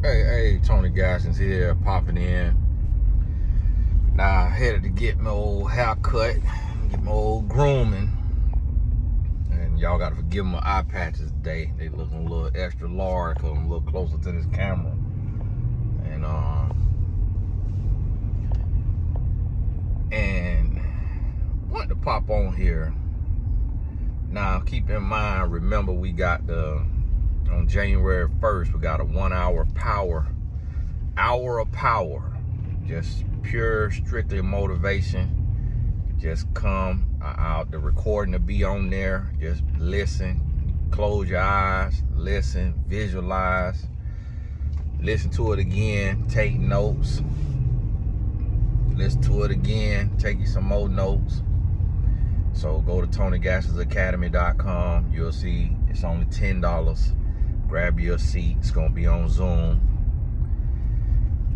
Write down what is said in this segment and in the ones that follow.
Hey, Tony Gaskins here, popping in. Now, I headed to get my old haircut, get my old grooming. And y'all gotta forgive my eye patches today. They looking a little extra large because I'm a little closer to this camera. And wanted to pop on here. Now, keep in mind, remember we got on January 1st, we got a 1 hour of power. Just pure, strictly motivation. Just come out, the recording to be on there. Just listen, close your eyes, listen, visualize, listen to it again, take notes. Listen to it again, take you some more notes. So go to TonyGaskinsAcademy.com. You'll see it's only $10. Grab your seat. It's gonna be on Zoom.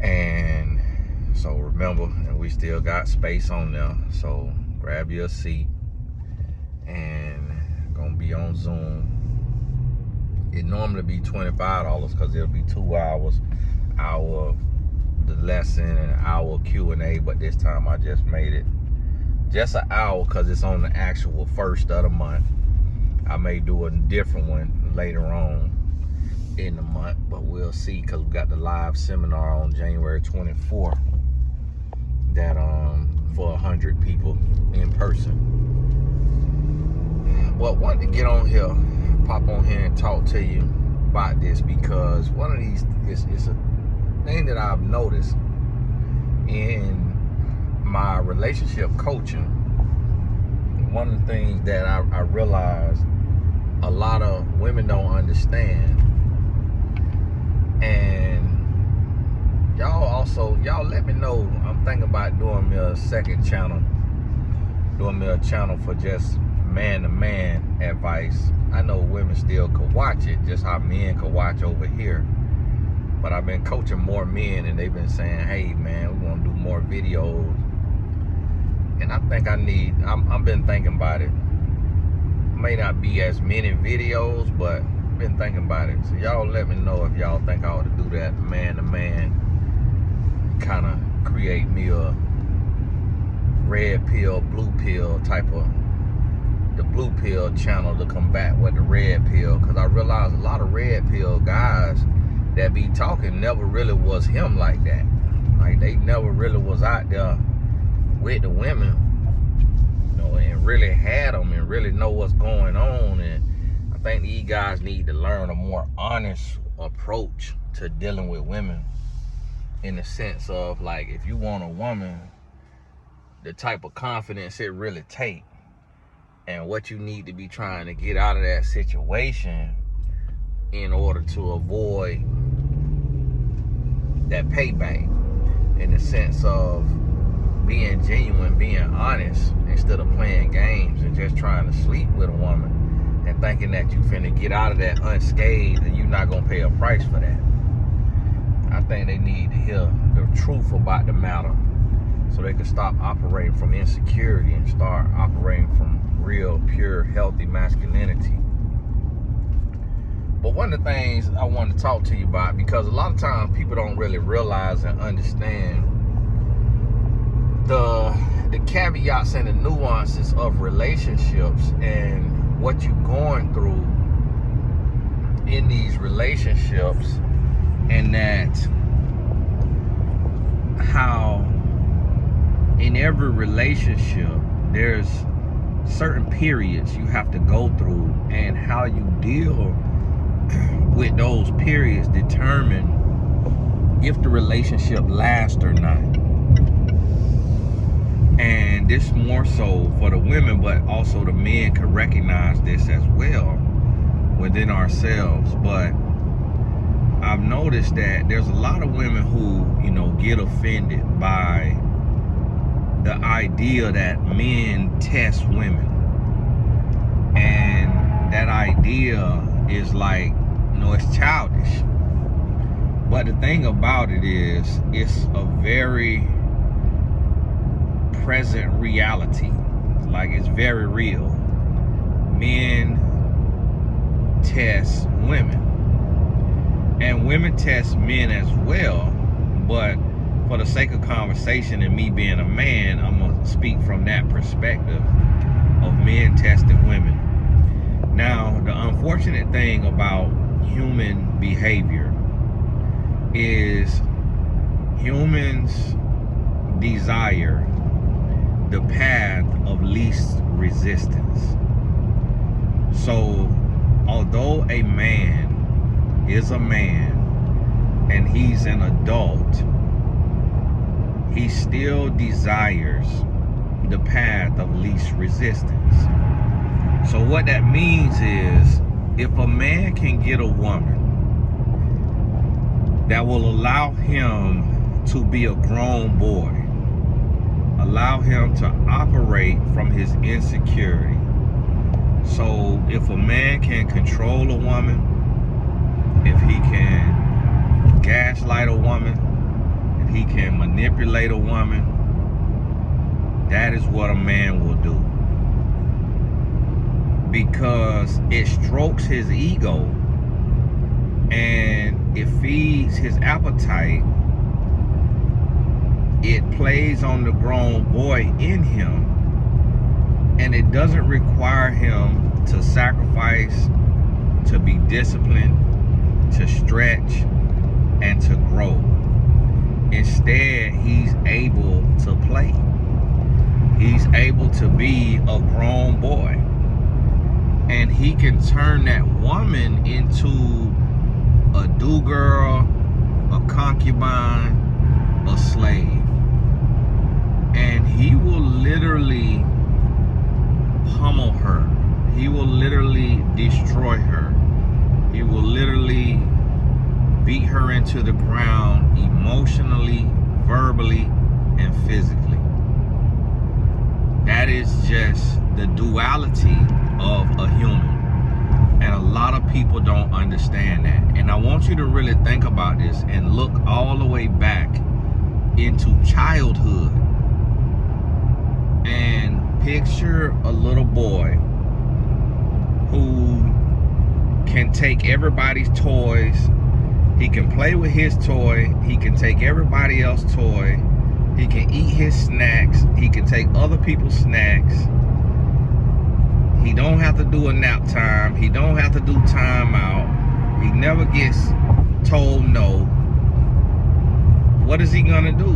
And so remember, and we still got space on there. So grab your seat, and gonna be on Zoom. It normally be $25 because it'll be 2 hours, hour the lesson and an hour Q&A. But this time I just made it just an hour because it's on the actual 1st of the month. I may do a different one later on in the month, but we'll see, because we got the live seminar on January 24th that for 100 people in person. Well, wanted to get on here, pop on here and talk to you about this, because one of these is a thing that I've noticed in my relationship coaching. One of the things that I realize a lot of women don't understand, and y'all let me know. I'm thinking about doing me a second channel, doing me a channel for just man-to-man advice. I know women still could watch it, just how men could watch over here. But I've been coaching more men, and they've been saying, hey man, we want to do more videos. And I think I've been thinking about it. May not be as many videos, but I've been thinking about it. So y'all let me know if y'all think I ought to do that man-to-man. Kind of create me a red pill, blue pill type of, the blue pill channel to combat with the red pill. Because I realize a lot of red pill guys that be talking never really was him like that. Like, they never really was out there with the women, you know, and really had them and really know what's going on. And I think these guys need to learn a more honest approach to dealing with women, in the sense of, like, if you want a woman, the type of confidence it really take, and what you need to be trying to get out of that situation in order to avoid that payback, in the sense of being genuine, being honest, instead of playing games and just trying to sleep with a woman and thinking that you finna get out of that unscathed and you're not gonna pay a price for that. I think they need to hear the truth about the matter, so they can stop operating from insecurity and start operating from real, pure, healthy masculinity. But one of the things I want to talk to you about, because a lot of times people don't really realize and understand the caveats and the nuances of relationships, and what you're going through in these relationships, and that how in every relationship there's certain periods you have to go through, and how you deal with those periods determine if the relationship lasts or not. And this more so for the women, but also the men can recognize this as well within ourselves. But I've noticed that there's a lot of women who, you know, get offended by the idea that men test women. And that idea is like, you know, it's childish. But the thing about it is, it's a very present reality. Like, it's very real. Men test women. And women test men as well, but for the sake of conversation and me being a man, I'm going to speak from that perspective of men testing women. Now, the unfortunate thing about human behavior is humans desire the path of least resistance. So, although a man is a man and he's an adult, he still desires the path of least resistance. So what that means is, if a man can get a woman that will allow him to be a grown boy, allow him to operate from his insecurity. So if a man can control a woman, if he can gaslight a woman, if he can manipulate a woman, that is what a man will do. Because it strokes his ego and it feeds his appetite. It plays on the grown boy in him, and it doesn't require him to sacrifice, to be disciplined, to stretch, and to grow. Instead, he's able to play. He's able to be a grown boy. And he can turn that woman into a do-girl, a concubine, a slave. And he will literally pummel her. He will literally destroy her. He will literally beat her into the ground emotionally, verbally, and physically. That is just the duality of a human. And a lot of people don't understand that. And I want you to really think about this and look all the way back into childhood. And picture a little boy who can take everybody's toys. He can play with his toy. He can take everybody else's toy. He can eat his snacks. He can take other people's snacks. He don't have to do a nap time. He don't have to do time out. He never gets told no. What is he gonna do?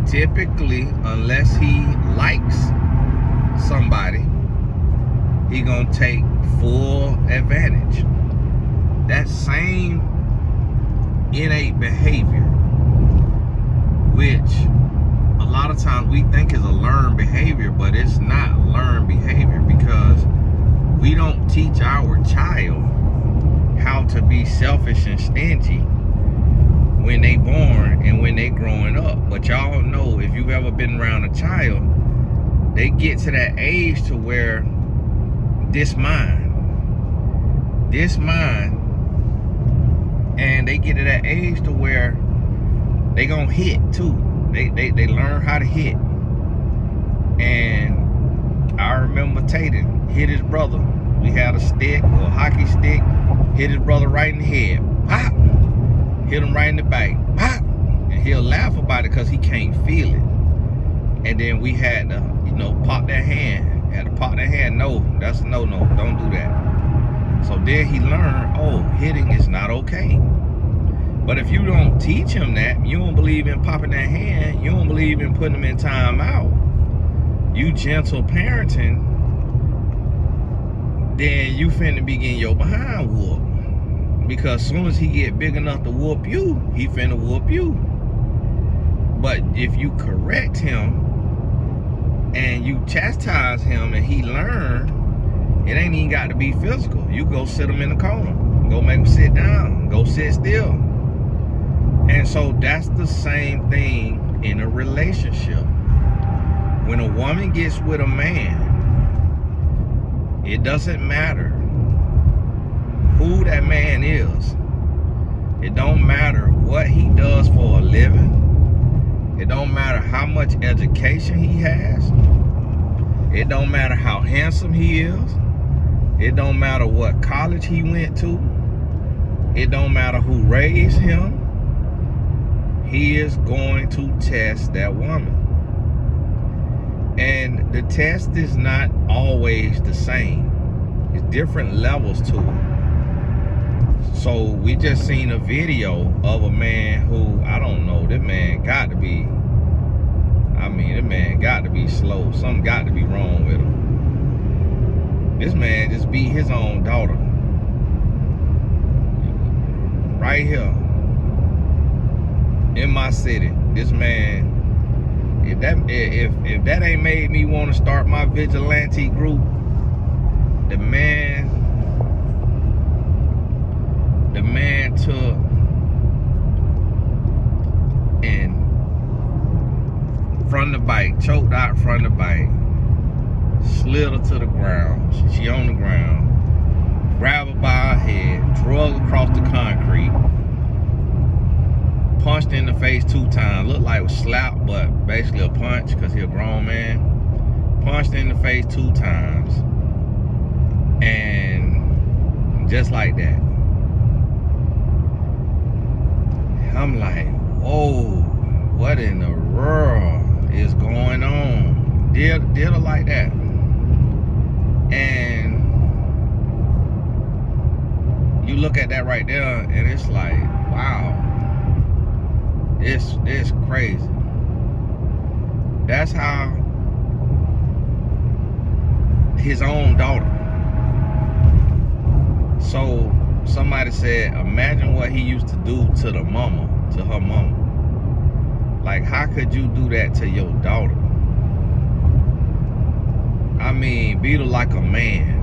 Typically, unless he likes somebody, he gonna take full advantage. That same innate behavior, which a lot of times we think is a learned behavior, but it's not learned behavior, because we don't teach our child how to be selfish and stingy when they born and when they growing up. But y'all know, if you've ever been around a child, they get to that age to where this mine, and they get to that age to where they gonna hit too. They learn how to hit. And I remember Tallen hit his brother. We had a stick, a hockey stick, hit his brother right in the head. Pop! Hit him right in the back. Pop! And he'll laugh about it because he can't feel it. And then we had to, pop that hand. Had to pop that hand. No, that's a no-no. Don't do that. So then he learned, oh, hitting is not okay. But if you don't teach him that, you don't believe in popping that hand, you don't believe in putting him in time out, you gentle parenting, then you finna be getting your behind whooped. Because as soon as he get big enough to whoop you, he finna whoop you. But if you correct him and you chastise him and he learn, it ain't even got to be physical. You go sit him in the corner, go make him sit down, go sit still. And so that's the same thing in a relationship. When a woman gets with a man, it doesn't matter who that man is. It don't matter what he does for a living. It don't matter how much education he has. It don't matter how handsome he is. It don't matter what college he went to. it don't matter who raised him, he is going to test that woman. And the test is not always the same. It's different levels to it. So we just seen a video of a man who, I don't know, this man got to be, this man got to be slow. Something got to be wrong with him. This man just beat his own daughter. Right here. In my city. This man, if that ain't made me want to start my vigilante group, the man took and from the bike, choked out from the bike, slid her to the ground. She on the ground, grabbed her by her head, drug across the concrete, punched in the face 2 times. Looked like it was slapped, but basically a punch because he a grown man. Punched in the face 2 times. And just like that. I'm like, whoa, what in the world is going on? Did her like that. And you look at that right there and it's like, wow. It's crazy. That's how his own daughter. So somebody said, imagine what he used to do to the mama, to her mama. Like, how could you do that to your daughter? I mean, beat her like a man.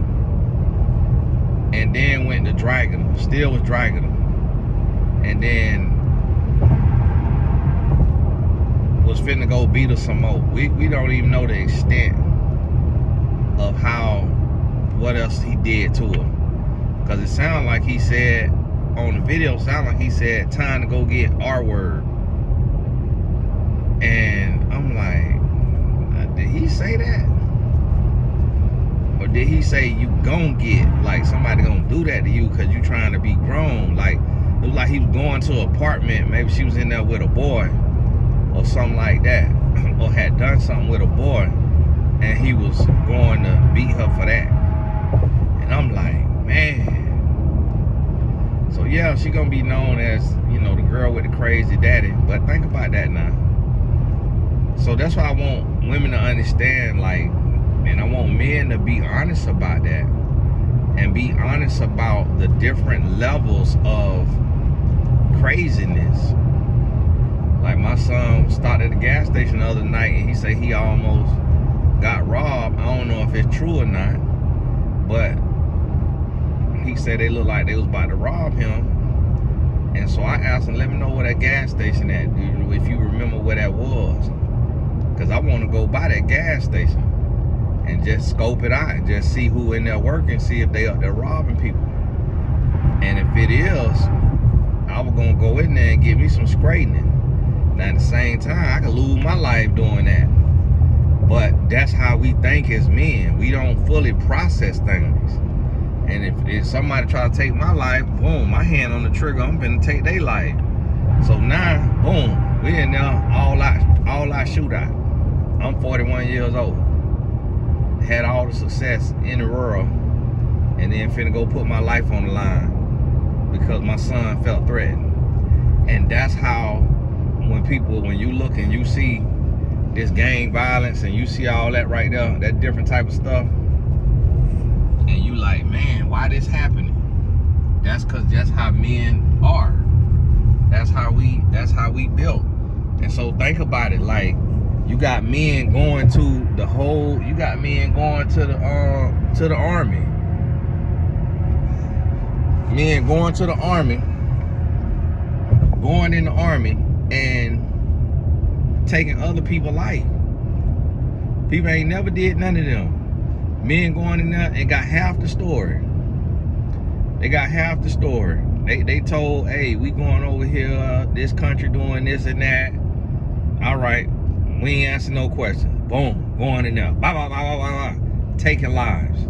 And then went to dragging her, still was dragging her. And then was finna go beat her some more. We don't even know the extent of what else he did to her. Cause it sounded like he said, on the video, time to go get R-word. And I'm like, did he say that? Or did he say you gon' get, like somebody gonna do that to you cause you trying to be grown? Like, it was like he was going to an apartment, maybe she was in there with a boy or something like that, or had done something with a boy, and he was going to beat her for that. And I'm like, man. So yeah, she gonna be known as, the girl with the crazy daddy. But think about that now. So that's why I want women to understand, like, and I want men to be honest about that, and be honest about the different levels of craziness. Like, my son stopped at the gas station the other night and he said he almost got robbed. I don't know if it's true or not, but he said they looked like they was about to rob him. And so I asked him, let me know where that gas station at, if you remember where that was. Because I want to go by that gas station and just scope it out and just see who in there working, see if they're robbing people. And if it is, I was going to go in there and get me some straightening. Now at the same time, I could lose my life doing that. But that's how we think as men. We don't fully process things. And if somebody try to take my life, boom, my hand on the trigger, I'm gonna take their life. So now, boom, we in there all out shootout. I'm 41 years old. Had all the success in the world, and then finna go put my life on the line because my son felt threatened. And that's how, when you look and you see this gang violence and you see all that right there, that different type of stuff, and you like, man, why this happening? That's cause that's how men are. That's how we built. And so think about it, like, you got men going to the army. Men going to the army, going in the army and taking other people's life. People ain't never did none of them. Men going in there and got half the story. They got half the story. They told, hey, we going over here, this country doing this and that. All right, we ain't answering no questions. Boom, going in there. Blah, blah, blah, blah, blah, blah. Taking lives.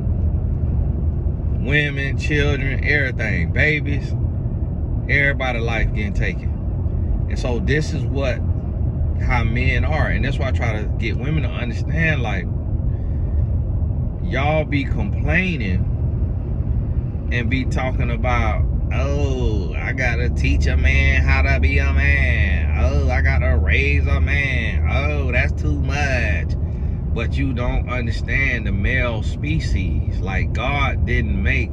Women, children, everything, babies. Everybody's life getting taken. And so this is how men are. And that's why I try to get women to understand, like, y'all be complaining and be talking about, oh, I gotta teach a man how to be a man. Oh, I gotta raise a man. Oh, that's too much. But you don't understand the male species. Like, God didn't make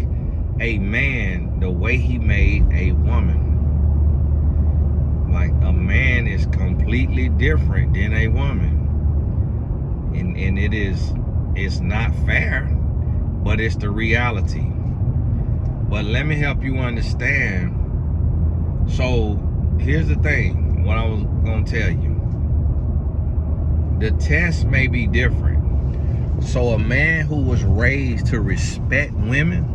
a man the way he made a woman. Like, a man is completely different than a woman. And it's not fair, but it's the reality. But let me help you understand. So here's the thing, what I was gonna tell you. The test may be different. So a man who was raised to respect women,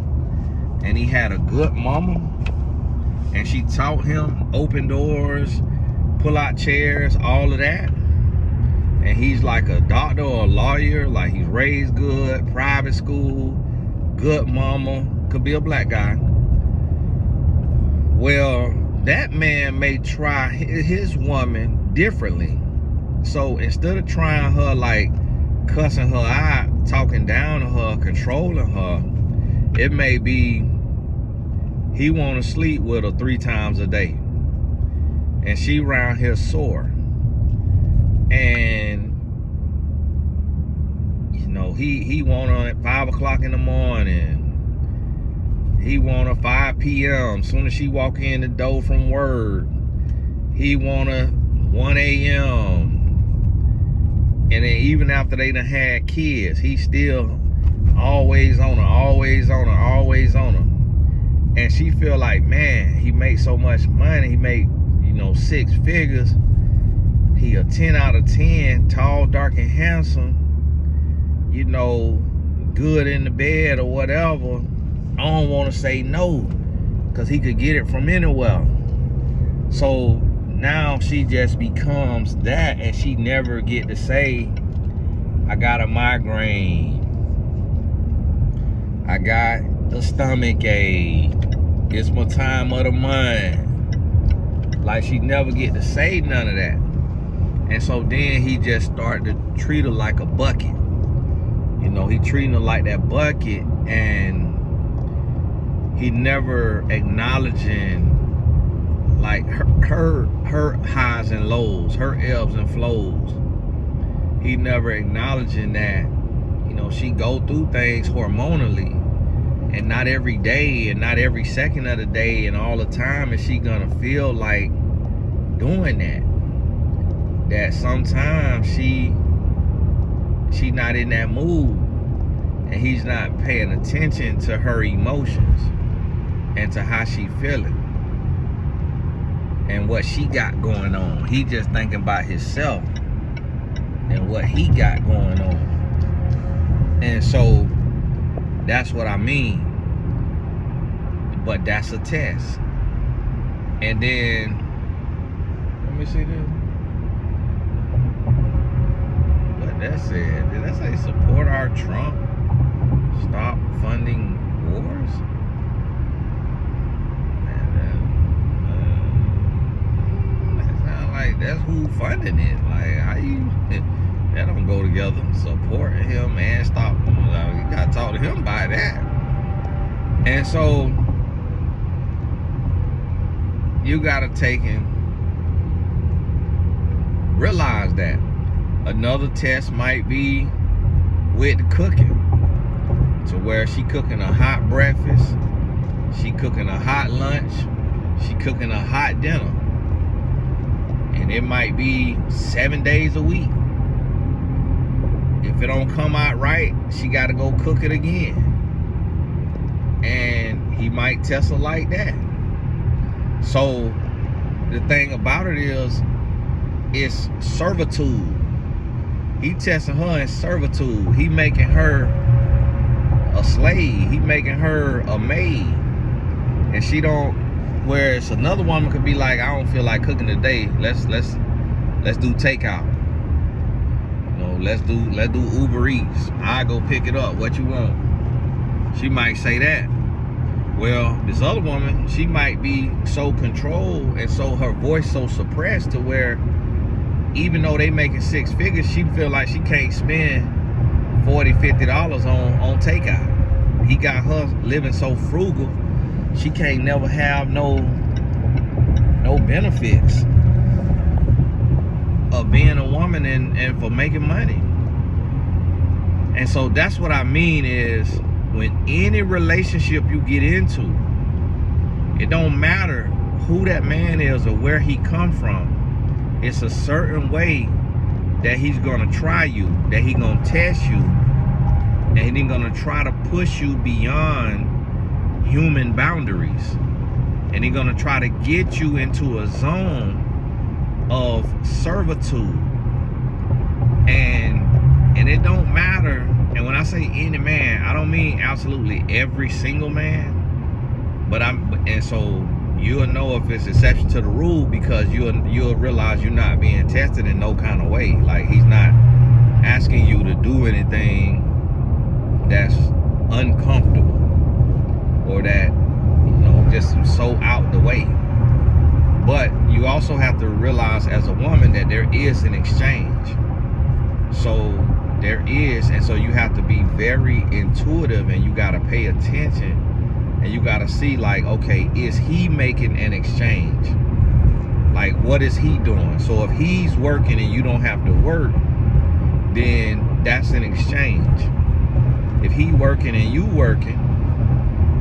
and he had a good mama, and she taught him open doors, pull out chairs, all of that, and he's like a doctor or a lawyer, like he's raised good, private school, good mama, could be a black guy. Well, that man may try his woman differently. So instead of trying her, like cussing her out, talking down to her, controlling her, it may be he want to sleep with her 3 times a day, and she around here sore. And you know, he want her at 5 o'clock in the morning. He want her 5 p.m. Soon as she walk in the door from work. He want her 1 a.m. And then even after they done had kids, he still always on her, always on her, always on her. And she feel like, man, he makes so much money. He make, 6 figures. He a 10 out of 10, tall, dark, and handsome. Good in the bed or whatever. I don't want to say no, because he could get it from anywhere. So now she just becomes that, and she never get to say, I got a migraine, I got a stomach ache, it's my time of the month. Like, she never get to say none of that. And so then he just started to treat her like a bucket. He treating her like that bucket, and he never acknowledging, like, her highs and lows, her ebbs and flows. He never acknowledging that, she go through things hormonally, and not every day and not every second of the day and all the time is she gonna feel like doing that. That sometimes she not in that mood, and he's not paying attention to her emotions and to how she feeling and what she got going on. He just thinking about himself and what he got going on. And so that's what I mean. But that's a test. And then, let me see this. What that said? Did that say support our Trump? Stop funding wars? Like, that's who funding it. Like, how you, that don't go together. Supporting him and stop him. You gotta talk to him about that. And so you gotta take and realize that another test might be with the cooking, to where she cooking a hot breakfast, she cooking a hot lunch, she cooking a hot dinner. And it might be 7 days a week. If it don't come out right, she got to go cook it again. And he might test her like that. So the thing about it is, it's servitude. He testing her in servitude. He making her a slave. He making her a maid. And she don't. Whereas another woman could be like, I don't feel like cooking today. Let's do takeout. Let's do Uber Eats. I go pick it up. What you want? She might say that. Well, this other woman, she might be so controlled and so her voice so suppressed to where even though they making 6 figures, she feel like she can't spend $40-50 on takeout. He got her living so frugal, she can't never have no benefits of being a woman and for making money. And so that's what I mean is, when any relationship you get into, it don't matter who that man is or where he come from. It's a certain way that he's gonna try you, that he's gonna test you, and he's gonna try to push you beyond human boundaries. And he's gonna try to get you into a zone of servitude. And it don't matter. And when I say any man, I don't mean absolutely every single man. And so you'll know if it's exception to the rule, because you'll realize you're not being tested in no kind of way. Like, he's not asking you to do anything that's uncomfortable or that, just so out the way. But you also have to realize as a woman that there is an exchange. So there is, and so you have to be very intuitive, and you got to pay attention, and you got to see, like, okay, is he making an exchange? Like, what is he doing? So if he's working and you don't have to work, then that's an exchange. If he working and you working,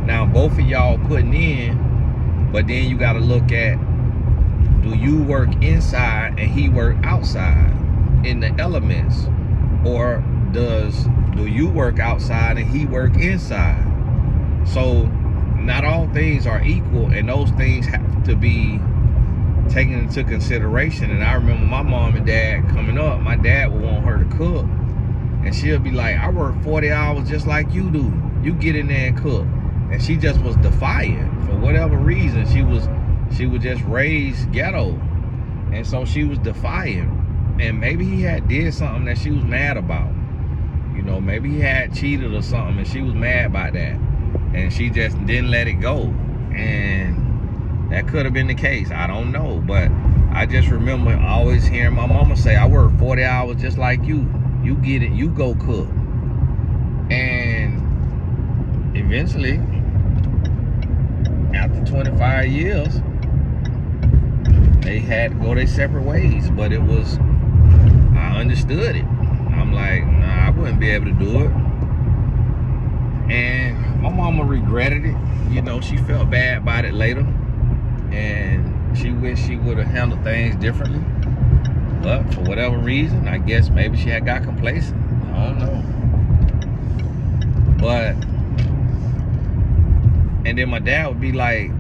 now both of y'all putting in, but then you got to look at, do you work inside and he work outside in the elements? Or do you work outside and he work inside? So not all things are equal, and those things have to be taken into consideration. And I remember my mom and dad coming up, my dad would want her to cook, and she'll be like, I work 40 hours just like you do. You get in there and cook. And she just was defiant for whatever reason. She was just raised ghetto, and so she was defiant. And maybe he had did something that she was mad about. Maybe he had cheated or something, and she was mad about that, and she just didn't let it go. And that could have been the case. I don't know, but I just remember always hearing my mama say, I work 40 hours just like you. You get it, you go cook. And eventually, after 25 years, they had to go their separate ways. But I understood it. I'm like, nah, I wouldn't be able to do it. And my mama regretted it. She felt bad about it later, and she wished she would have handled things differently. But for whatever reason, I guess maybe she had got complacent. I don't know. But, and then my dad would be like,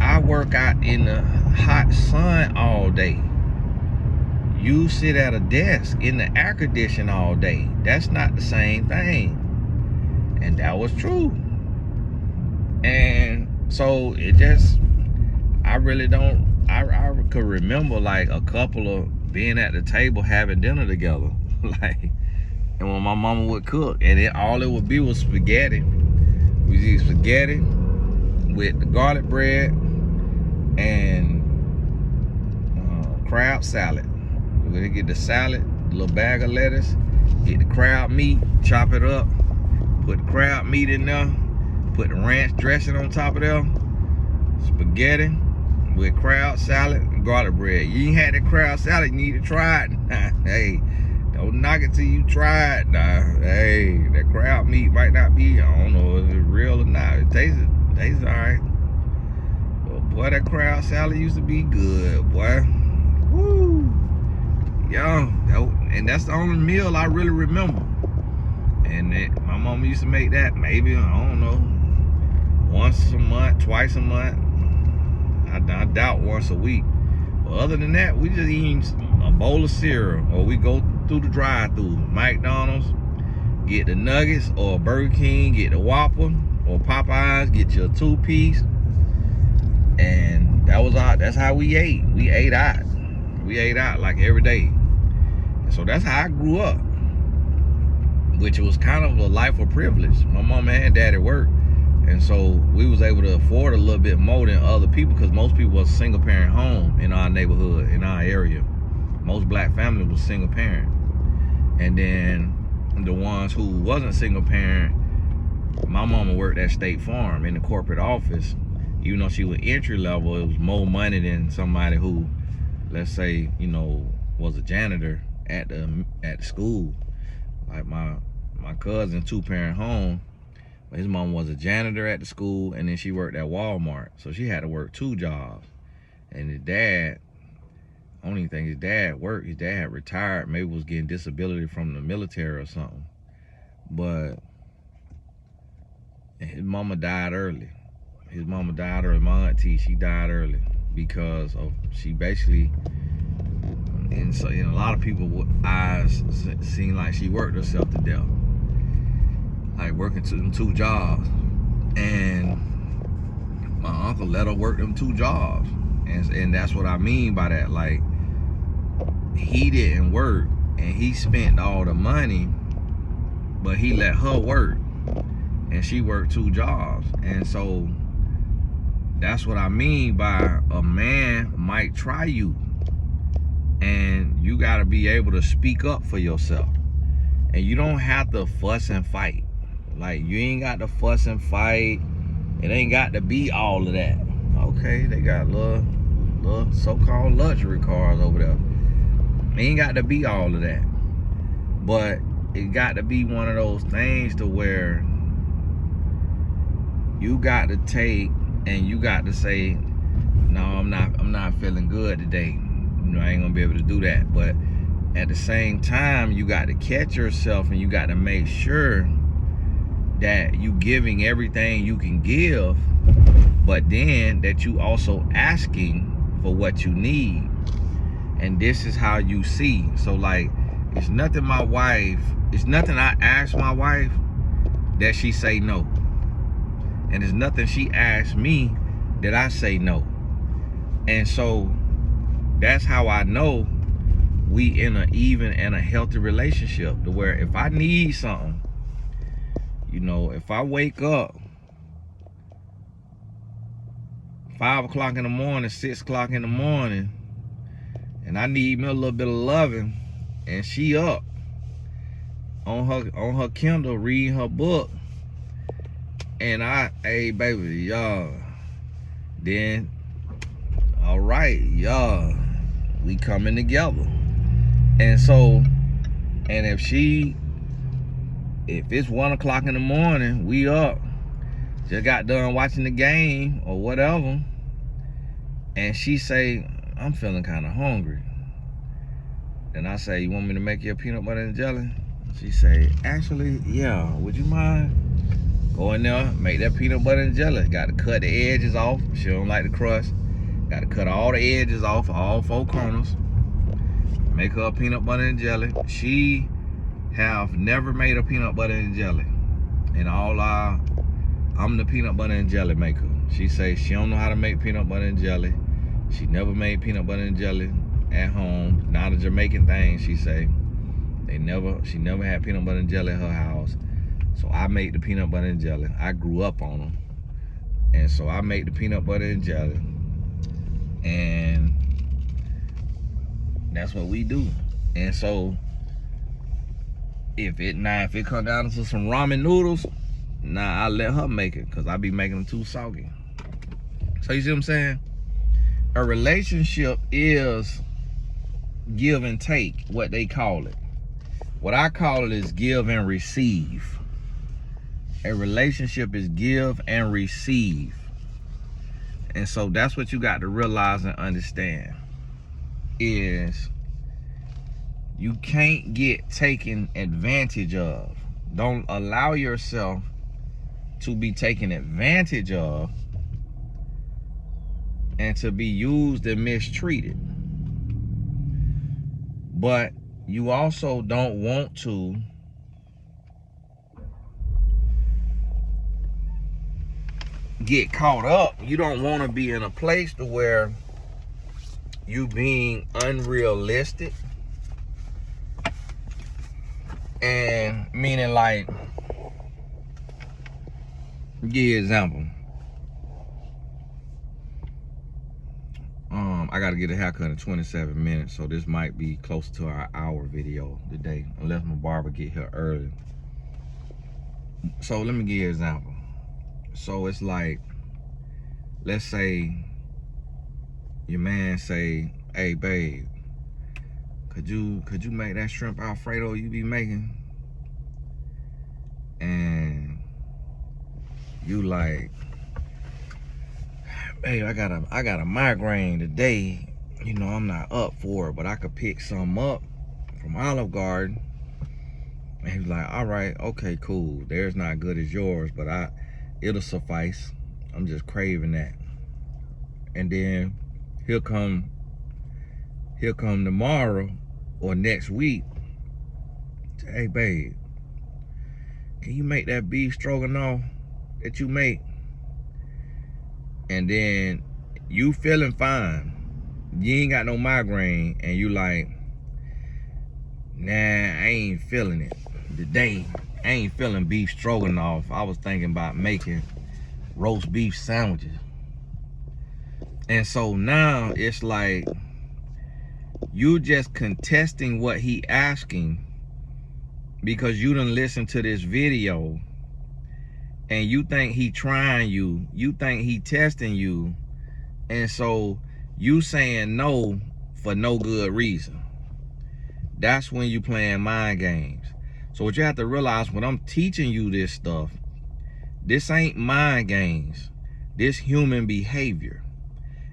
I work out in the hot sun all day. You sit at a desk in the air condition all day. That's not the same thing. And that was true. And so it just, I really don't, I could remember like a couple of being at the table having dinner together. Like, and when my mama would cook, and all it would be was spaghetti. We'd eat spaghetti with the garlic bread and crab salad. We'd get the salad, a little bag of lettuce, get the crab meat, chop it up, put the crab meat in there, put the ranch dressing on top of there, spaghetti with crab salad and garlic bread. You ain't had the crab salad, you need to try it. Hey, don't knock it till you try it. Nah, hey, that crab meat might not be, I don't know if it's real or not. It tastes all right. But boy, that crab salad used to be good, boy. Woo. Yeah, and that's the only meal I really remember. And my mama used to make that maybe, I don't know, once a month, twice a month. I doubt once a week. But other than that, we just eating a bowl of cereal, or we go through the drive-thru, McDonald's, get the nuggets, or Burger King, get the Whopper, or Popeyes, get your 2-piece. And that's how we ate. We ate out. We ate out like every day. And so that's how I grew up, which was kind of a life of privilege. My mama and daddy worked, And so we was able to afford a little bit more than other people, because most people was single parent home in our neighborhood, in our area. Most black families was single parent. And then the ones who wasn't single parent, my mama worked at State Farm in the corporate office. Even though she was entry level, it was more money than somebody who, let's say, you know, was a janitor at the school. Like my cousin, 2-parent home, his mom was a janitor at the school, and then she worked at Walmart. So she had to work 2 jobs. And his dad, I don't even think his dad worked. His dad had retired, maybe was getting disability from the military or something. But his mama died early. His mama died early. My auntie, she died early because of, she basically, and so in a lot of people's eyes, seemed like she worked herself to death. Like working 2 jobs. And my uncle let her work them 2 jobs. And that's what I mean by that. Like, he didn't work and he spent all the money, but he let her work and she worked 2 jobs. And so that's what I mean by a man might try you, and you got to be able to speak up for yourself. And you don't have to fuss and fight. Like, you ain't got to fuss and fight. It ain't got to be all of that. Okay, they got little so-called luxury cars over there. It ain't got to be all of that. But it got to be one of those things to where you got to take and you got to say, no, I'm not feeling good today. You know, I ain't gonna be able to do that. But at the same time, you got to catch yourself and you got to make sure that you giving everything you can give, but then that you also asking for what you need. And this is how you see. So like, it's nothing I ask my wife that she say no. And there's nothing she asks me that I say no. And so that's how I know we in an even and a healthy relationship, to where if I need something, you know, if I wake up 5 o'clock in the morning, 6 o'clock in the morning, and I need me a little bit of loving, and she up on her Kindle reading her book, and hey baby, y'all, then all right, y'all, we coming together. And so, and if it's 1 o'clock in the morning, we up, just got done watching the game or whatever, and she say, I'm feeling kind of hungry. Then I say, you want me to make you a peanut butter and jelly? She say, actually, yeah, would you mind? Go in there, make that peanut butter and jelly. Got to cut the edges off. She don't like the crust. Got to cut all the edges off, all 4 corners. Make her a peanut butter and jelly. She have never made a peanut butter and jelly. And I'm the peanut butter and jelly maker. She say she don't know how to make peanut butter and jelly. She never made peanut butter and jelly at home. Not a Jamaican thing, she say. She never had peanut butter and jelly at her house. So I make the peanut butter and jelly. I grew up on them. And so I make the peanut butter and jelly. And that's what we do. And so if it come down to some ramen noodles, I let her make it, because I be making them too soggy. So you see what I'm saying? A relationship is give and take, what they call it. What I call it is give and receive. A relationship is give and receive. And so that's what you got to realize and understand, is you can't get taken advantage of. Don't allow yourself to be taken advantage of and to be used and mistreated. But you also don't want to get caught up. You don't want to be in a place to where you being unrealistic, and meaning like Give you an example. I gotta get a haircut in 27 minutes, so this might be close to our hour video today, unless my barber get here early. So let me give you an example. So it's like, let's say your man say, "Hey babe, could you make that shrimp Alfredo you be making?" And you like, "Babe, I got a migraine today. You know, I'm not up for it, but I could pick some up from Olive Garden." And he's like, "All right, okay, cool. Theirs not good as yours, but it'll suffice. I'm just craving that." And then he'll come tomorrow or next week. Say, "Hey babe, can you make that beef stroganoff that you make?" And then you feeling fine. You ain't got no migraine, and you like, "Nah, I ain't feeling it today. I ain't feeling beef stroganoff. I was thinking about making roast beef sandwiches." And so now it's like you just contesting what he asking because you done listen to this video, and you think he trying you, you think he testing you, and so you saying no for no good reason. That's when you playing mind games. So what you have to realize, when I'm teaching you this stuff, this ain't mind games. This human behavior.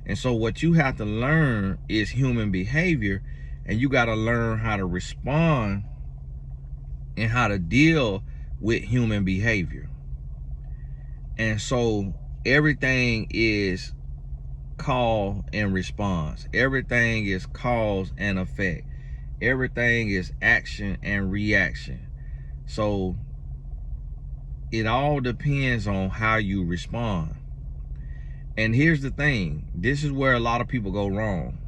And so what you have to learn is human behavior, and you got to learn how to respond and how to deal with human behavior. And so everything is call and response. Everything is cause and effect. Everything is action and reaction. So it all depends on how you respond. And here's the thing. This is where a lot of people go wrong.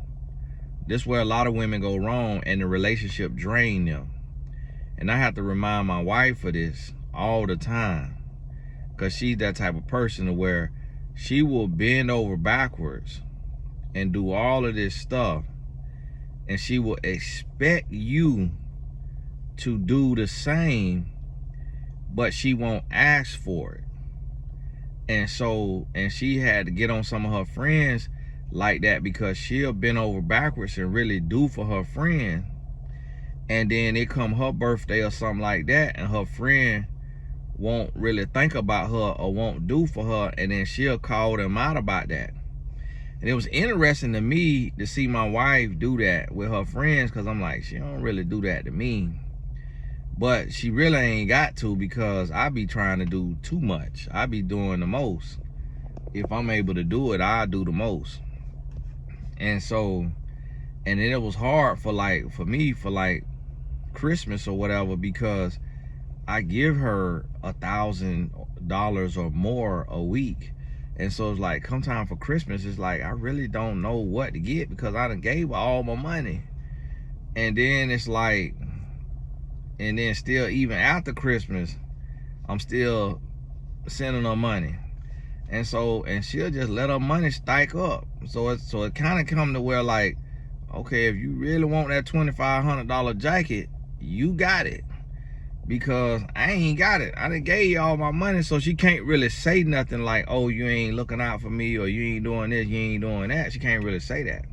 This is where a lot of women go wrong, and the relationship drain them. And I have to remind my wife of this all the time, because she's that type of person where she will bend over backwards and do all of this stuff, and she will expect you to do the same, but she won't ask for it. And she had to get on some of her friends like that, because she'll bend over backwards and really do for her friend, and then it come her birthday or something like that, and her friend won't really think about her or won't do for her, and then she'll call them out about that. And it was interesting to me to see my wife do that with her friends, because I'm like, she don't really do that to me. But she really ain't got to, because I be trying to do too much. I be doing the most. If I'm able to do it, I do the most. And so, and then it was hard for me for Christmas or whatever, because I give her $1,000 or more a week. And so it's like, come time for Christmas, it's like, I really don't know what to get, because I done gave her all my money. And then it's like, and then still, even after Christmas, I'm still sending her money. And so, and she'll just let her money stack up. So it kind of come to where, like, okay, if you really want that $2,500 jacket, you got it. Because I ain't got it. I done gave you all my money, so she can't really say nothing like, "Oh, you ain't looking out for me," or "You ain't doing this, you ain't doing that." She can't really say that.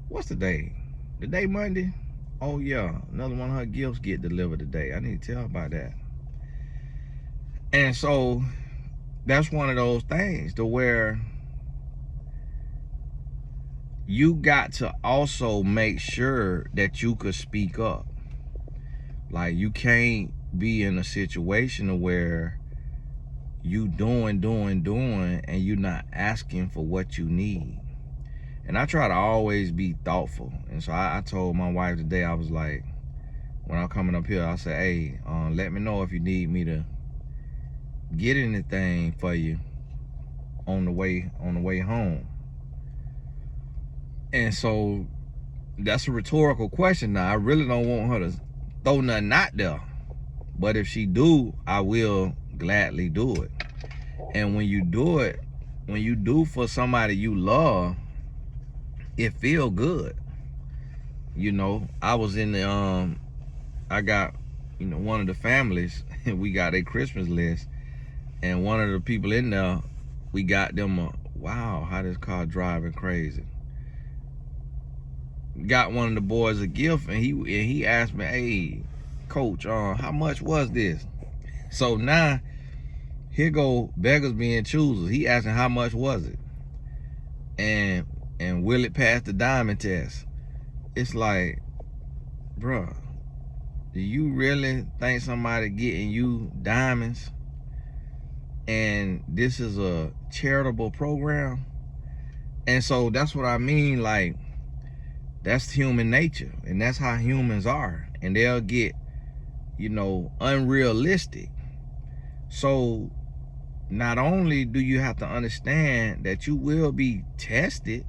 What's the day? The day Monday? Oh yeah, another one of her gifts get delivered today. I need to tell her about that. And so that's one of those things to where you got to also make sure that you could speak up. Like, you can't be in a situation where you doing, and you're not asking for what you need. And I try to always be thoughtful. And so I told my wife today, I was like, when I'm coming up here, I said, "Hey, let me know if you need me to get anything for you on the way home." And so that's a rhetorical question now. I really don't want her to throw nothing out there, but if she do, I will gladly do it. And when you do it, when you do for somebody you love, it feel good. You know, I was in the I got, you know, one of the families, we got a Christmas list, and one of the people in there, we got them a, wow, how this car driving crazy. Got one of the boys a gift, and he asked me, hey, coach, how much was this? So now, here go beggars being choosers. He asking how much was it? And will it pass the diamond test? It's like, bruh, do you really think somebody getting you diamonds and this is a charitable program? And so that's what I mean, like, that's human nature, and that's how humans are, and they'll get, you know, unrealistic. So not only do you have to understand that you will be tested,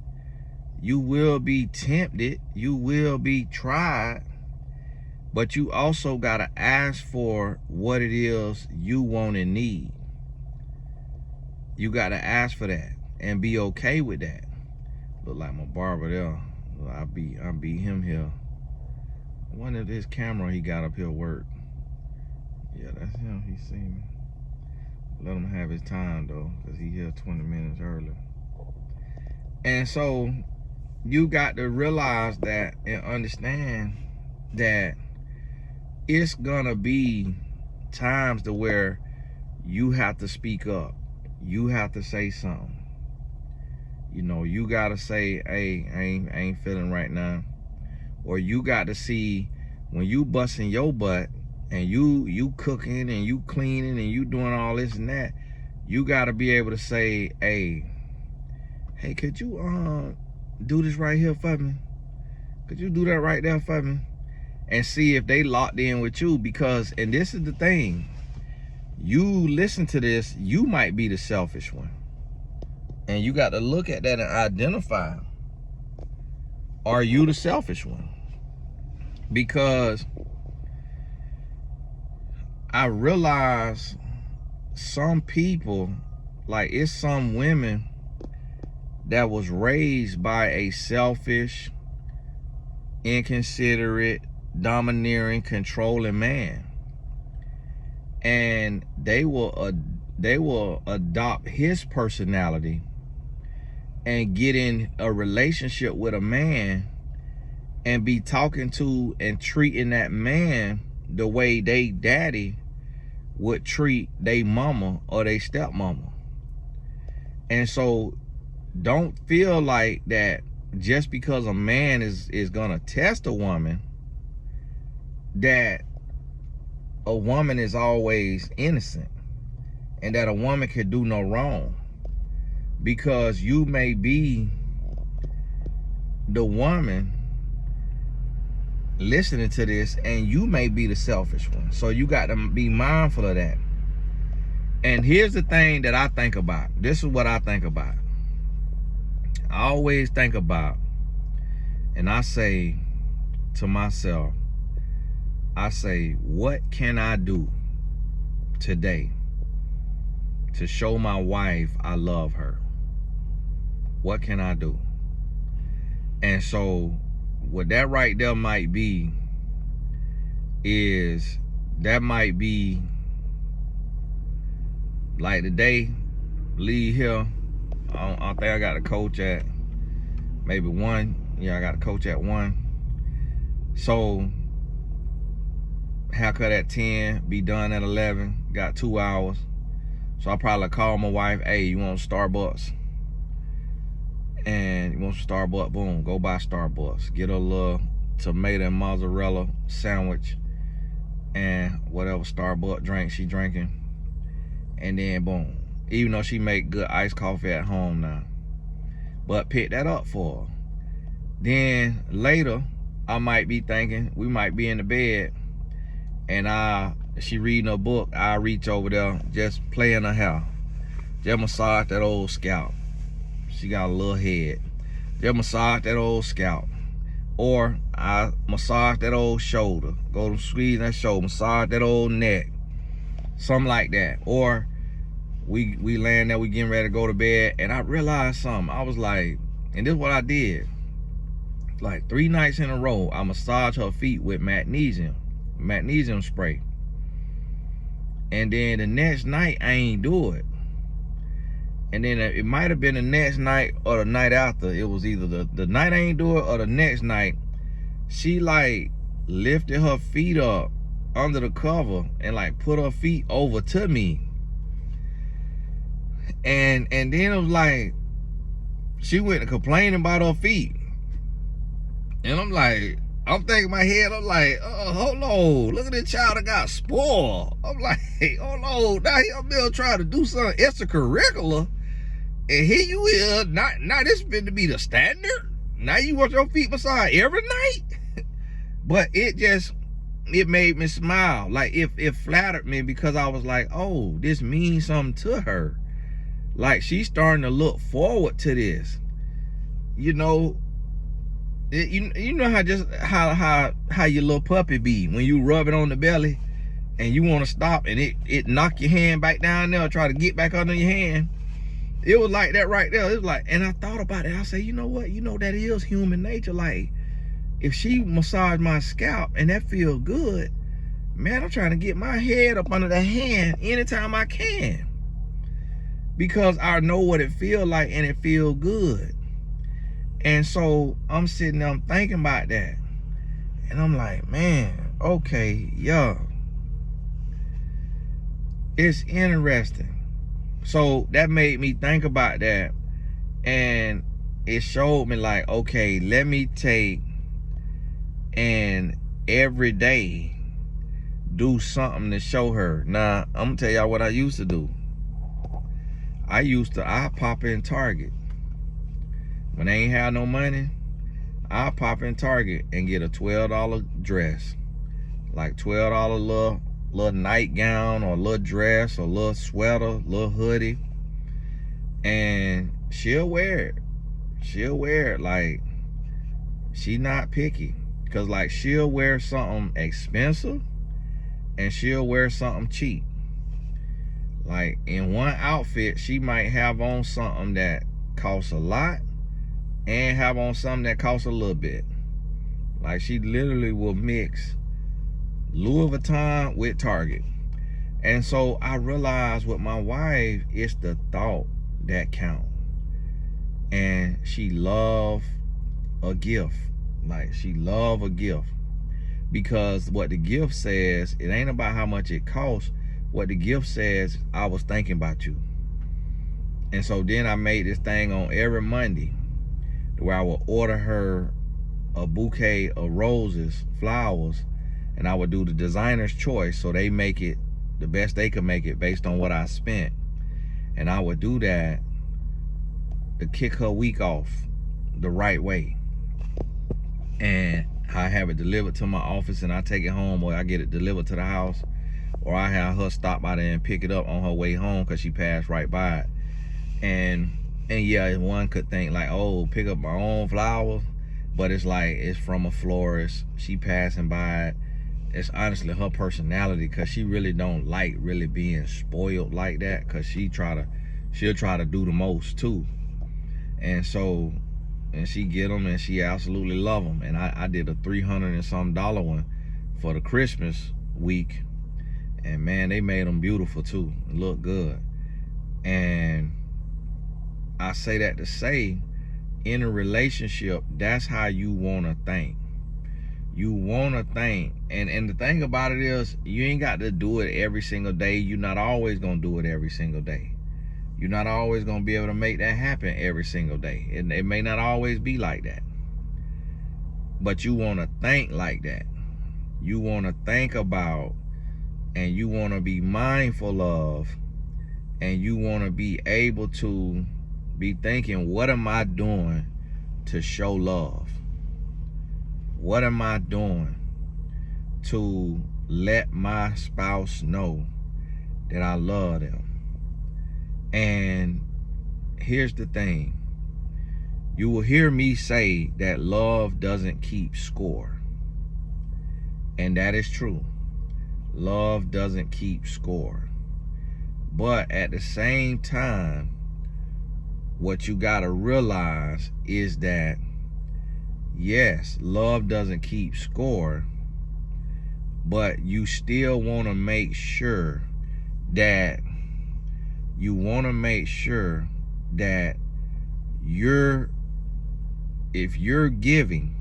you will be tempted, you will be tried, but you also got to ask for what it is you want and need. You got to ask for that and be okay with that. Look like my barber there. I'll be him here. I wonder if this camera he got up here work. Yeah, that's him. He see me. Let him have his time though, because he here 20 minutes early. And so you got to realize that and understand that it's gonna be times to where you have to speak up. You have to say something. You know, you gotta say, hey, I ain't feeling right now. Or you got to see, when you busting your butt and you cooking and you cleaning and you doing all this and that, you gotta be able to say, hey, could you do this right here for me? Could you do that right there for me? And see if they locked in with you, because, and this is the thing, you listen to this, you might be the selfish one. And you got to look at that and identify, are you the selfish one? Because I realize some people, like it's some women that was raised by a selfish, inconsiderate, domineering, controlling man. And they will adopt his personality and get in a relationship with a man and be talking to and treating that man the way they daddy would treat they mama or they stepmama. And so don't feel like that just because a man is gonna test a woman, that a woman is always innocent and that a woman could do no wrong. Because you may be the woman listening to this and you may be the selfish one. So you got to be mindful of that. And here's the thing that I think about. This is what I think about. I always think about, and I say to myself, I say, what can I do today to show my wife I love her? What can I do? And so what that right there might be is, that might be like today, leave here. I think I got a coach at maybe 1. Yeah, I got a coach at 1. So haircut at 10, be done at 11, got 2 hours. So I probably call my wife, hey, you want Starbucks? And you want Starbucks, boom, go buy Starbucks. Get a little tomato and mozzarella sandwich and whatever Starbucks drink she drinking. And then boom, even though she make good iced coffee at home now, but pick that up for her. Then later, I might be thinking, we might be in the bed, and she reading a book, I reach over there, just playing her hair, just massage that old scalp. She got a little head. Just massage that old scalp. Or I massage that old shoulder. Go to squeeze that shoulder, massage that old neck. Something like that. Or we laying there, we getting ready to go to bed, and I realized something. I was like, and this is what I did. Like 3 nights in a row, I massaged her feet with magnesium spray. And then the next night, I ain't do it. And then it might have been the next night or the night after. It was either the night I ain't do it or the next night. She like lifted her feet up under the cover and like put her feet over to me. And then it was like, she went to complaining about her feet. And I'm thinking in my head, I'm like, hold on, look at this child that got spoiled. I'm like, hold on, now he up there trying to do something extracurricular, and here you is, now this been to be the standard? Now you want your feet massaged every night? But it made me smile. Like, it flattered me, because I was like, oh, this means something to her. Like, she's starting to look forward to this. You know, you know how your little puppy be when you rub it on the belly and you want to stop, and it knock your hand back down there, try to get back under your hand. It was like that right there. It was like, and I thought about it. I said, you know what? You know, that is human nature. Like, if she massaged my scalp and that feel good, man, I'm trying to get my head up under the hand anytime I can, because I know what it feel like, and it feel good. And so I'm sitting there, I'm thinking about that, and I'm like, man, okay, yeah, it's interesting. So that made me think about that, and it showed me like, okay, let me take and every day do something to show her. Now, I'm gonna tell y'all what I used to do. I pop in Target. When I ain't have no money, I pop in Target and get a $12 dress. Like $12 little nightgown, or little dress, or little sweater, little hoodie. And she'll wear it. She'll wear it. Like, she not picky. Cause like, she'll wear something expensive and she'll wear something cheap. Like, in one outfit, she might have on something that costs a lot and have on something that costs a little bit. Like, she literally will mix Louis Vuitton with Target. And so I realized with my wife, it's the thought that count. And she love a gift. Like, she love a gift. Because what the gift says, it ain't about how much it costs. What the gift says, I was thinking about you. And so then I made this thing on every Monday, where I would order her a bouquet of roses, flowers, and I would do the designer's choice, so they make it the best they could make it based on what I spent. And I would do that to kick her week off the right way. And I have it delivered to my office, and I take it home, or I get it delivered to the house, or I have her stop by there and pick it up on her way home, because she passed right by it. And yeah, one could think like, oh, pick up my own flowers, but it's like, it's from a florist, she passing by it. It's honestly her personality, because she really don't like really being spoiled like that, because she'll try to do the most too. And so, and she get them, and she absolutely love them. And I did a $300 and some one for the Christmas week, and man, they made them beautiful too, look good. And I say that to say, in a relationship, that's how you want to think. You want to think, and the thing about it is, you ain't got to do it every single day. You're not always gonna do it every single day. You're not always gonna be able to make that happen every single day. It may not always be like that, but you want to think like that. You want to think about, and you want to be mindful of, and you want to be able to be thinking, what am I doing to show love? What am I doing to let my spouse know that I love them? And here's the thing. You will hear me say that love doesn't keep score. And that is true. Love doesn't keep score. But at the same time, what you gotta realize is that, yes, love doesn't keep score, but you still want to make sure that if you're giving,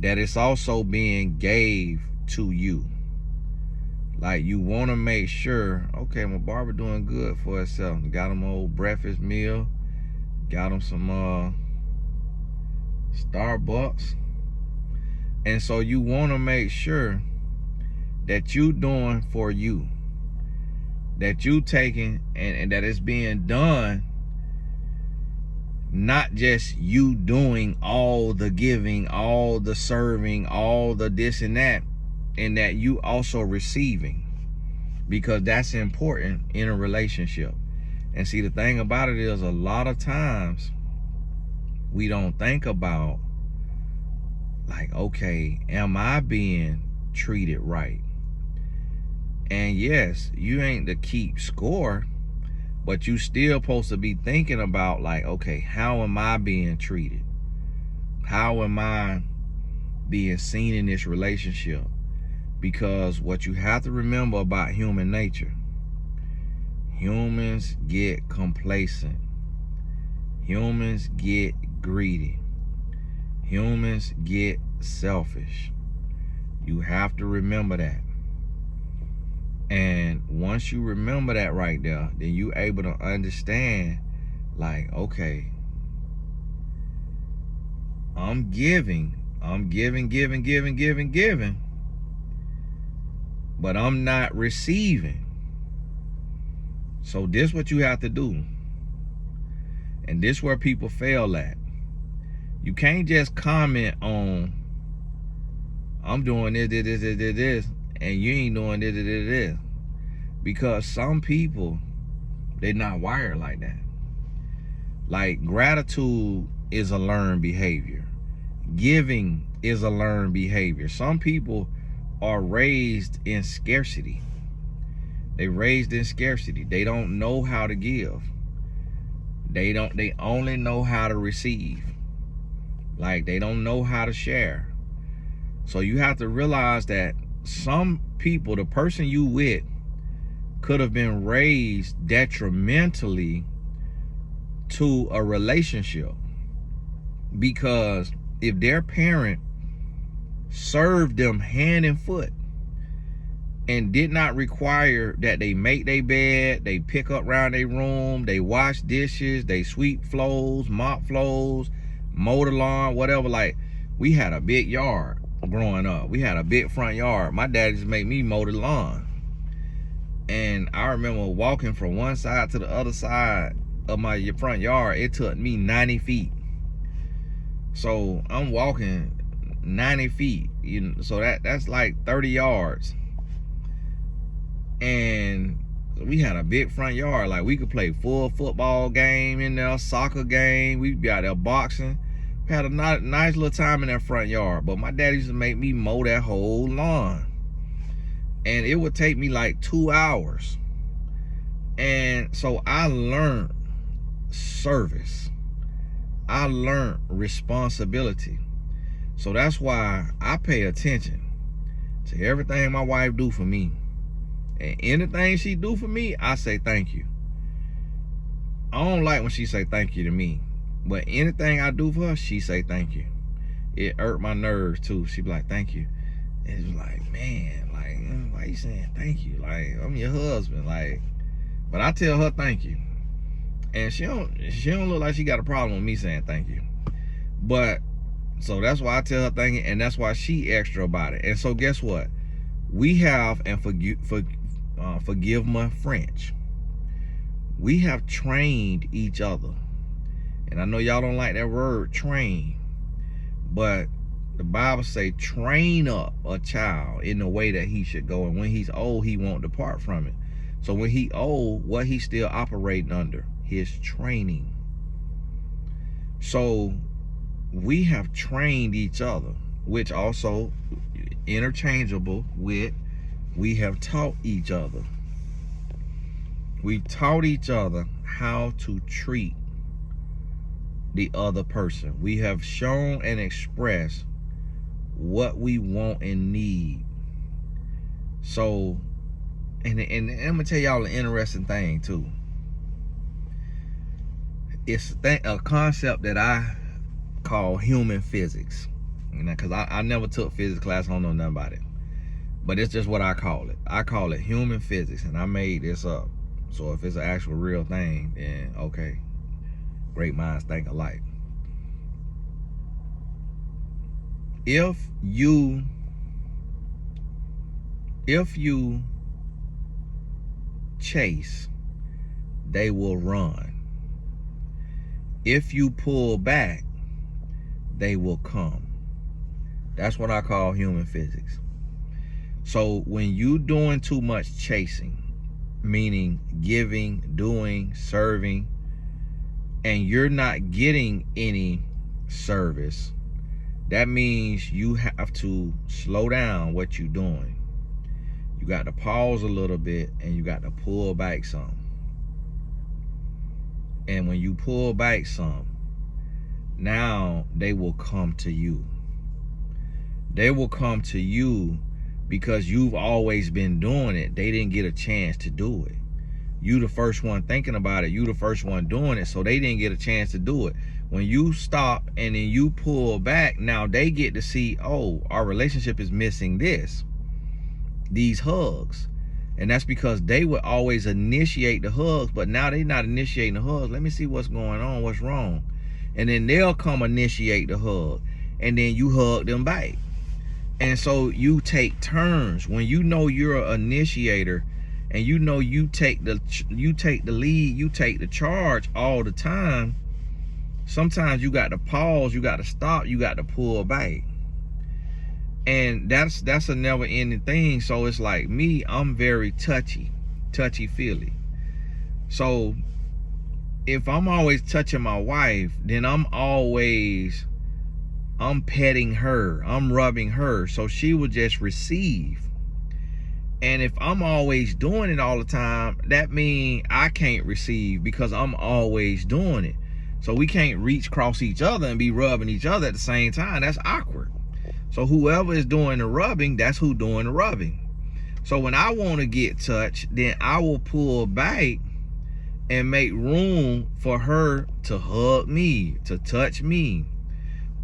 that it's also being gave to you. Like, you want to make sure, okay, my barber doing good for herself. Got him an old breakfast meal. Got him some Starbucks. And so you want to make sure that you doing for you. That you taking and that it's being done, not just you doing all the giving, all the serving, all the this and that you also receiving, because that's important in a relationship. And see, the thing about it is, a lot of times we don't think about, like, okay, am I being treated right? And yes, you ain't to keep score, but you still supposed to be thinking about, like, okay, how am I being treated? How am I being seen in this relationship? Because what you have to remember about human nature, humans get complacent. Humans get greedy. Humans get selfish. You have to remember that. And once you remember that right there, then you able to understand, like, okay, I'm giving, but I'm not receiving. So this what you have to do. And this where people fail at. You can't just comment on, I'm doing this, and you ain't doing this. Because some people, they not wired like that. Like, gratitude is a learned behavior. Giving is a learned behavior. Some people are raised in scarcity. They raised in scarcity. They don't know how to give. They only know how to receive. Like, they don't know how to share. So you have to realize that some people, the person you with, could have been raised detrimentally to a relationship. Because if their parent served them hand and foot and did not require that they make their bed, they pick up around their room, they wash dishes, they sweep floors, mop floors, mow the lawn, whatever. Like, we had a big yard growing up. We had a big front yard. My dad just made me mow the lawn. And I remember walking from one side to the other side of my front yard. It took me 90 feet. So I'm walking 90 feet. So that's like 30 yards. And we had a big front yard. Like, we could play full football game in there, soccer game. We'd be out there boxing. We had a nice little time in that front yard. But my dad used to make me mow that whole lawn. And it would take me like 2 hours. And so I learned service. I learned responsibility. So that's why I pay attention to everything my wife do for me. And anything she do for me, I say thank you. I don't like when she say thank you to me. But anything I do for her, she say thank you. It hurt my nerves too. She be like, thank you. And it's like, man, like, why you saying thank you? Like, I'm your husband. Like, but I tell her thank you. And she don't look like she got a problem with me saying thank you. But so that's why I tell her thank you, and that's why she extra about it. And so guess what? We have, and forgive my French, we have trained each other. And I know y'all don't like that word, train, but the Bible say, train up a child in the way that he should go, and when he's old, he won't depart from it. So when he old, what he's still operating under? His training. So we have trained each other, which also interchangeable with we have taught each other. We taught each other how to treat the other person. We have shown and expressed what we want and need. So, and I'm gonna tell y'all an interesting thing too. It's a concept that I call human physics. You know, because I never took physics class, I don't know nothing about it. But it's just what I call it. I call it human physics, and I made this up. So if it's an actual real thing, then okay. Great minds think alike. If you chase, they will run. If you pull back, they will come. That's what I call human physics. So when you doing too much chasing, meaning giving, doing, serving, and you're not getting any service, that means you have to slow down what you're doing. You got to pause a little bit and you got to pull back some. And when you pull back some, now they will come to you. They will come to you because you've always been doing it. They didn't get a chance to do it. You the first one thinking about it. You the first one doing it, so they didn't get a chance to do it. When you stop and then you pull back, now they get to see, oh, our relationship is missing these hugs. And that's because they would always initiate the hugs, but now they're not initiating the hugs. Let me see what's going on, what's wrong. And then they'll come initiate the hug, and then you hug them back. And so you take turns. When you know you're an initiator, and you know you take the lead, you take the charge all the time, sometimes you got to pause, you got to stop, you got to pull back. And that's a never ending thing. So it's like me, I'm very touchy-feely. So if I'm always touching my wife, then I'm petting her, I'm rubbing her, so she will just receive. And if I'm always doing it all the time, that means I can't receive because I'm always doing it. So we can't reach across each other and be rubbing each other at the same time. That's awkward. So whoever is doing the rubbing, that's who doing the rubbing. So when I want to get touched, then I will pull back and make room for her to hug me, to touch me.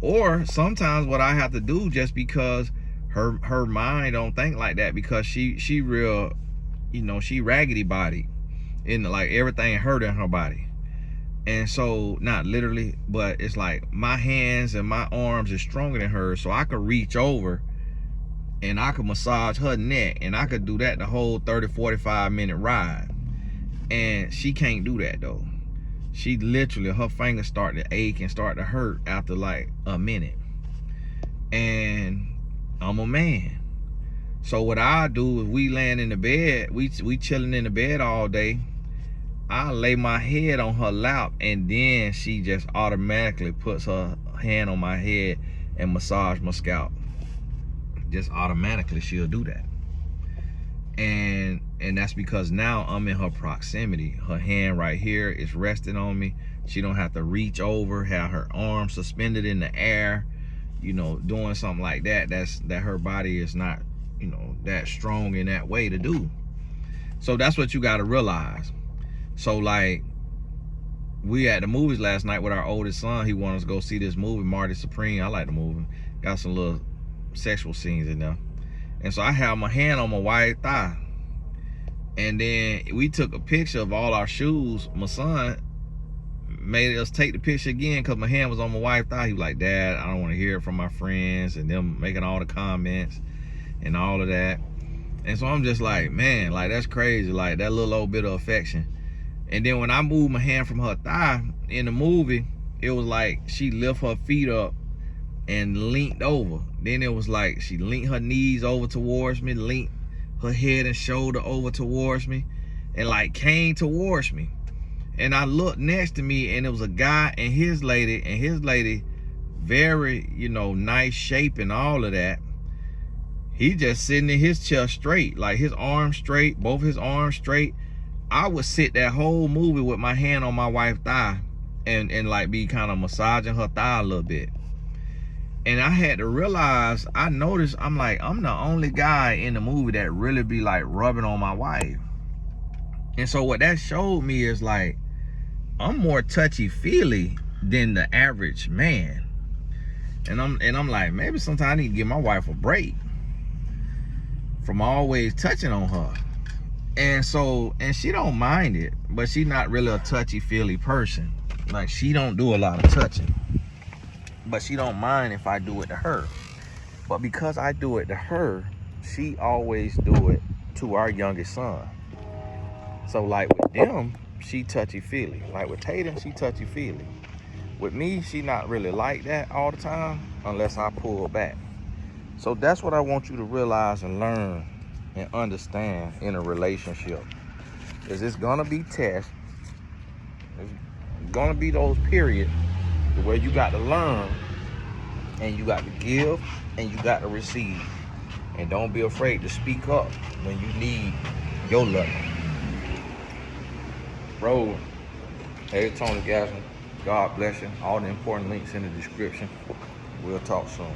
Or sometimes what I have to do, just because her mind don't think like that, because she real, you know, she raggedy body, and like everything hurt in her body. And so, not literally, but it's like my hands and my arms are stronger than hers, so I could reach over and I could massage her neck, and I could do that the whole 30-45 minute ride. And she can't do that though. She literally, her fingers start to ache and start to hurt after like a minute. And I'm a man. So what I do is, we laying in the bed, we chilling in the bed all day, I lay my head on her lap, and then she just automatically puts her hand on my head and massage my scalp. Just automatically she'll do that. And that's because now I'm in her proximity. Her hand right here is resting on me. She don't have to reach over, have her arms suspended in the air, you know, doing something like that. That her body is not, you know, that strong in that way to do. So that's what you got to realize. So like, we at the movies last night with our oldest son. He wanted us to go see this movie, Marty Supreme. I like the movie. Got some little sexual scenes in there. And so I have my hand on my white thigh. And then we took a picture of all our shoes. My son made us take the picture again because my hand was on my wife's thigh. He was like, Dad, I don't want to hear it from my friends and them making all the comments and all of that. And so I'm just like, man, like that's crazy. Like that little old bit of affection. And then when I moved my hand from her thigh in the movie, it was like she lift her feet up and leaned over. Then it was like she leaned her knees over towards me, leaned her head and shoulder over towards me, and like came towards me. And I looked next to me, and it was a guy and his lady, very, you know, nice shape and all of that. He just sitting in his chair straight, like his arms straight, both his arms straight, I would sit that whole movie with my hand on my wife's thigh and like be kind of massaging her thigh a little bit. And I had to realize, I noticed, I'm like, I'm the only guy in the movie that really be like rubbing on my wife. And so what that showed me is like, I'm more touchy-feely than the average man. And I'm like, maybe sometimes I need to give my wife a break from always touching on her. And so, and she don't mind it, but she's not really a touchy-feely person. Like, she don't do a lot of touching, but she don't mind if I do it to her. But because I do it to her, she always do it to our youngest son. So like with them, she touchy-feely. Like with Tatum, she touchy-feely. With me, she not really like that all the time unless I pull back. So that's what I want you to realize and learn and understand in a relationship. Is it's gonna be tests. It's gonna be those periods where you got to learn and you got to give and you got to receive. And don't be afraid to speak up when you need your love. Bro, hey, Tony Gasman. God bless you. All the important links in the description. We'll talk soon.